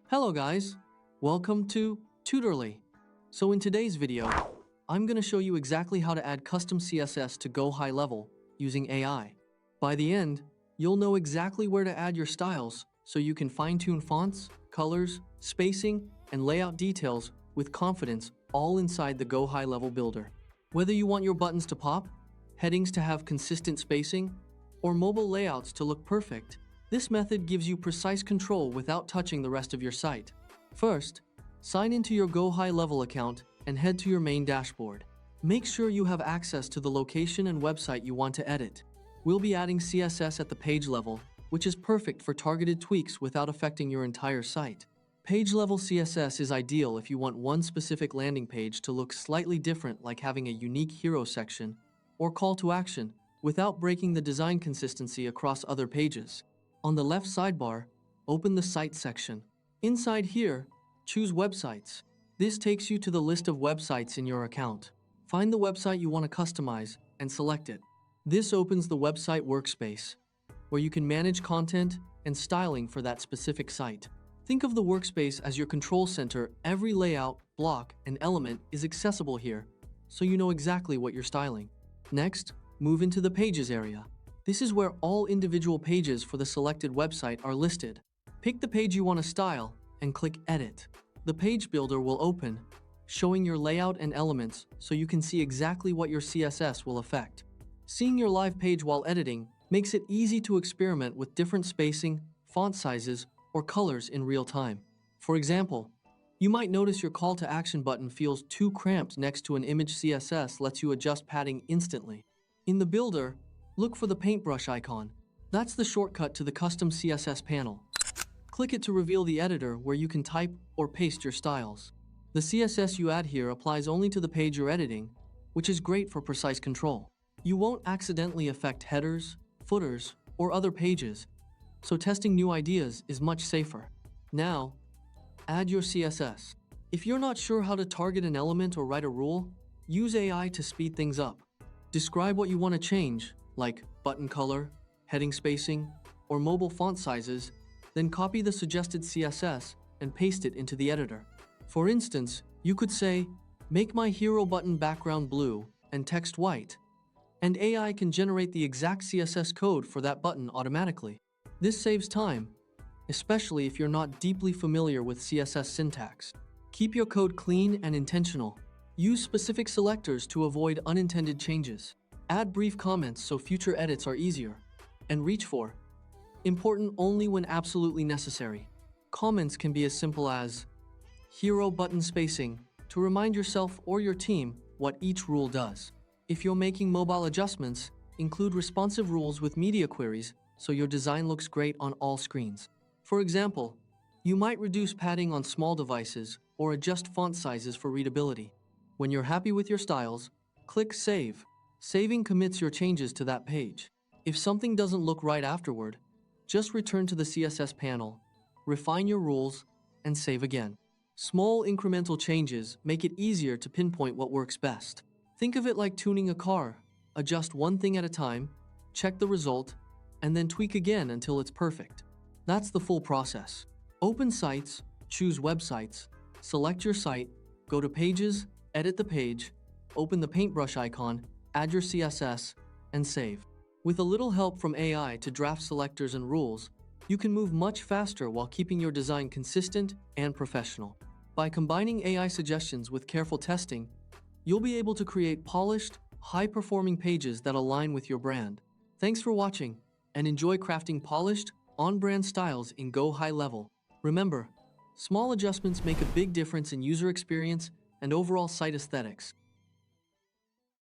Hello guys, welcome to Tutorly. So in today's video, I'm going to show you exactly how to add custom CSS to GoHighLevel using AI. By the end, you'll know exactly where to add your styles so you can fine-tune fonts, colors, spacing, and layout details with confidence all inside the GoHighLevel builder. Whether you want your buttons to pop, headings to have consistent spacing, or mobile layouts to look perfect, this method gives you precise control without touching the rest of your site. First, sign into your GoHighLevel account and head to your main dashboard. Make sure you have access to the location and website you want to edit. We'll be adding CSS at the page level, which is perfect for targeted tweaks without affecting your entire site. Page level CSS is ideal if you want one specific landing page to look slightly different, like having a unique hero section or call to action, without breaking the design consistency across other pages. On the left sidebar, open the Site section. Inside here, choose Websites. This takes you to the list of websites in your account. Find the website you want to customize and select it. This opens the website workspace, where you can manage content and styling for that specific site. Think of the workspace as your control center. Every layout, block, and element is accessible here, so you know exactly what you're styling. Next, move into the Pages area. This is where all individual pages for the selected website are listed. Pick the page you want to style and click Edit. The page builder will open, showing your layout and elements so you can see exactly what your CSS will affect. Seeing your live page while editing makes it easy to experiment with different spacing, font sizes, or colors in real time. For example, you might notice your call to action button feels too cramped next to an image. CSS lets you adjust padding instantly. In the builder, look for the paintbrush icon. That's the shortcut to the custom CSS panel. Click it to reveal the editor where you can type or paste your styles. The CSS you add here applies only to the page you're editing, which is great for precise control. You won't accidentally affect headers, footers, or other pages, so testing new ideas is much safer. Now, add your CSS. If you're not sure how to target an element or write a rule, use AI to speed things up. Describe what you want to change, like button color, heading spacing, or mobile font sizes, then copy the suggested CSS and paste it into the editor. For instance, you could say, "Make my hero button background blue and text white," and AI can generate the exact CSS code for that button automatically. This saves time, especially if you're not deeply familiar with CSS syntax. Keep your code clean and intentional. Use specific selectors to avoid unintended changes. Add brief comments so future edits are easier. And reach for important only when absolutely necessary. Comments can be as simple as hero button spacing to remind yourself or your team what each rule does. If you're making mobile adjustments, include responsive rules with media queries so your design looks great on all screens. For example, you might reduce padding on small devices or adjust font sizes for readability. When you're happy with your styles, click Save. Saving commits your changes to that page. If something doesn't look right afterward, just return to the CSS panel, refine your rules, and save again. Small incremental changes make it easier to pinpoint what works best. Think of it like tuning a car. Adjust one thing at a time, check the result, and then tweak again until it's perfect. That's the full process. Open Sites, choose Websites, select your site, go to Pages, edit the page, open the paintbrush icon, add your CSS, and save. With a little help from AI to draft selectors and rules, you can move much faster while keeping your design consistent and professional. By combining AI suggestions with careful testing, you'll be able to create polished, high-performing pages that align with your brand. Thanks for watching, and enjoy crafting polished, on-brand styles in GoHighLevel. Remember, small adjustments make a big difference in user experience and overall site aesthetics.